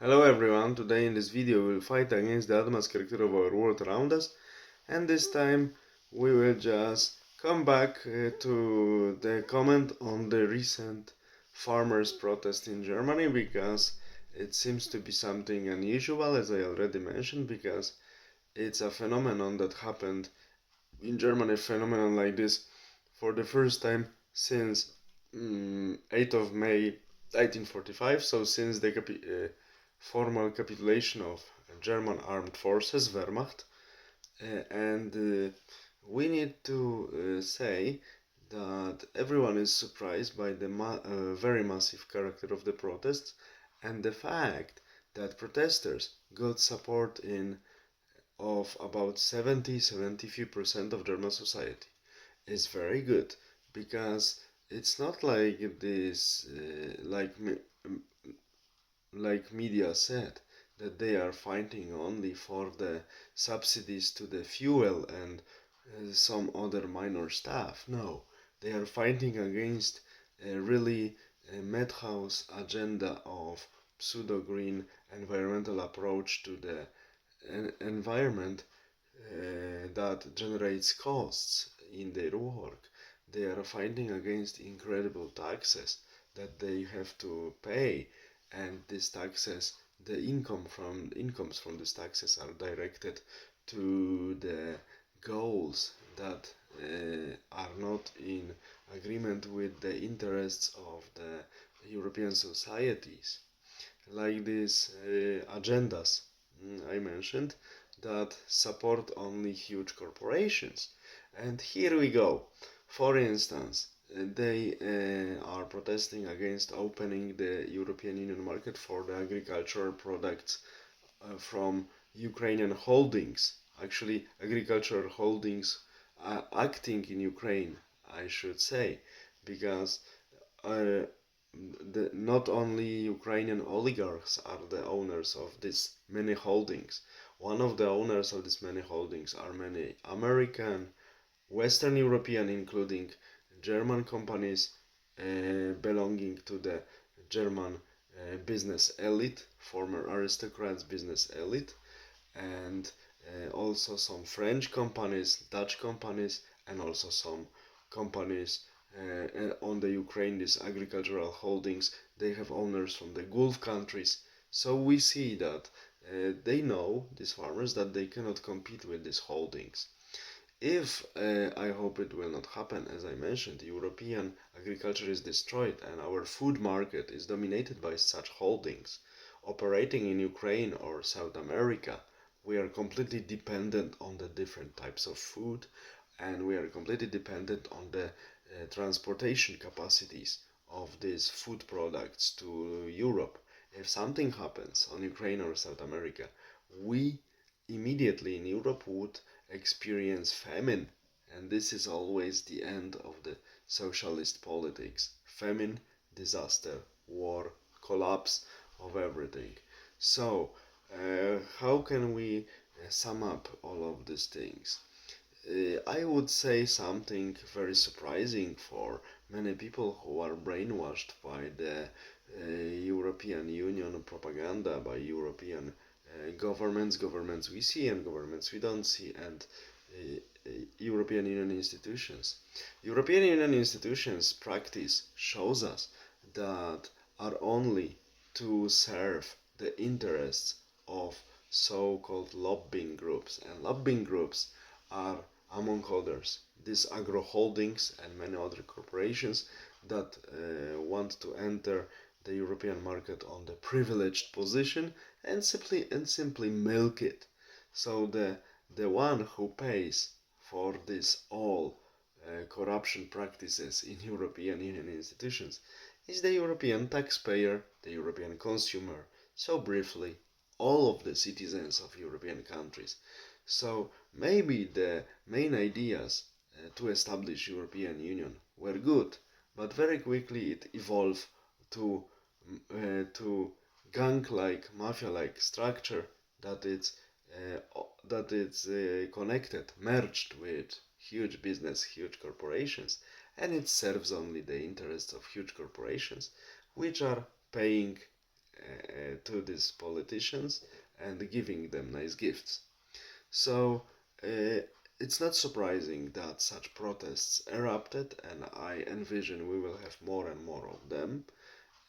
Hello everyone, today in this video we will fight against the advanced character of our world around us, and this time we will just come back to the comment on the recent farmers protest in Germany, because it seems to be something unusual, as I already mentioned, because it's a phenomenon that happened in Germany, a phenomenon like this for the first time since 8th of May 1945, so since the formal capitulation of German armed forces, Wehrmacht, and we need to say that everyone is surprised by the very massive character of the protests and the fact that protesters got support in of about 70-70% of German society is very good, because it's not like this like media said, that they are fighting only for the subsidies to the fuel and some other minor stuff. No, they are fighting against a really madhouse agenda of pseudo-green environmental approach to the environment that generates costs in their work. They are fighting against incredible taxes that they have to pay, and these taxes, the incomes from these taxes are directed to the goals that are not in agreement with the interests of the European societies, like these agendas I mentioned, that support only huge corporations. And here we go. For instance, they are protesting against opening the European Union market for the agricultural products from Ukrainian holdings. Actually, agricultural holdings are acting in Ukraine, I should say, because uh, not only Ukrainian oligarchs are the owners of these many holdings. One of the owners of these many holdings are many American, Western European, including German companies belonging to the German business elite, former aristocrats business elite, and also some French companies, Dutch companies, and also some companies on the Ukraine, these agricultural holdings. They have owners from the Gulf countries. So we see that they know, these farmers, that they cannot compete with these holdings. If, I hope it will not happen, as I mentioned, European agriculture is destroyed and our food market is dominated by such holdings operating in Ukraine or South America, we are completely dependent on the different types of food, and we are completely dependent on the transportation capacities of these food products to Europe. If something happens on Ukraine or South America, we immediately in Europe would experience famine, and this is always the end of the socialist politics. Famine, disaster, war, collapse of everything. So, how can we sum up all of these things? I would say something very surprising for many people who are brainwashed by the European Union propaganda, by European governments we see and governments we don't see, and European Union institutions. European Union institutions practice shows us that are only to serve the interests of so-called lobbying groups, and lobbying groups are, among others, these agro holdings and many other corporations that want to enter the European market on the privileged position and simply milk it. So the one who pays for this all corruption practices in European Union institutions is the European taxpayer, the European consumer. So briefly, all of the citizens of European countries. So maybe the main ideas to establish European Union were good, but very quickly it evolved to gang-like, mafia-like structure that it's connected, merged with huge business, huge corporations, and it serves only the interests of huge corporations, which are paying to these politicians and giving them nice gifts. So it's not surprising that such protests erupted, and I envision we will have more and more of them.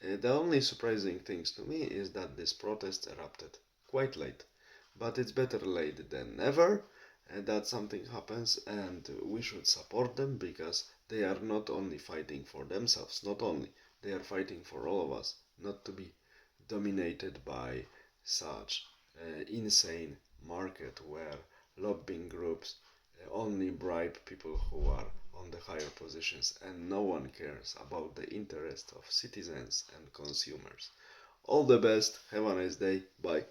The only surprising things to me is that these protests erupted quite late. But it's better late than never that something happens, and we should support them because they are not only fighting for themselves, not only, they are fighting for all of us, not to be dominated by such insane market where lobbying groups only bribe people who are on the higher positions and no one cares about the interest of citizens and consumers. All the best, have a nice day, bye.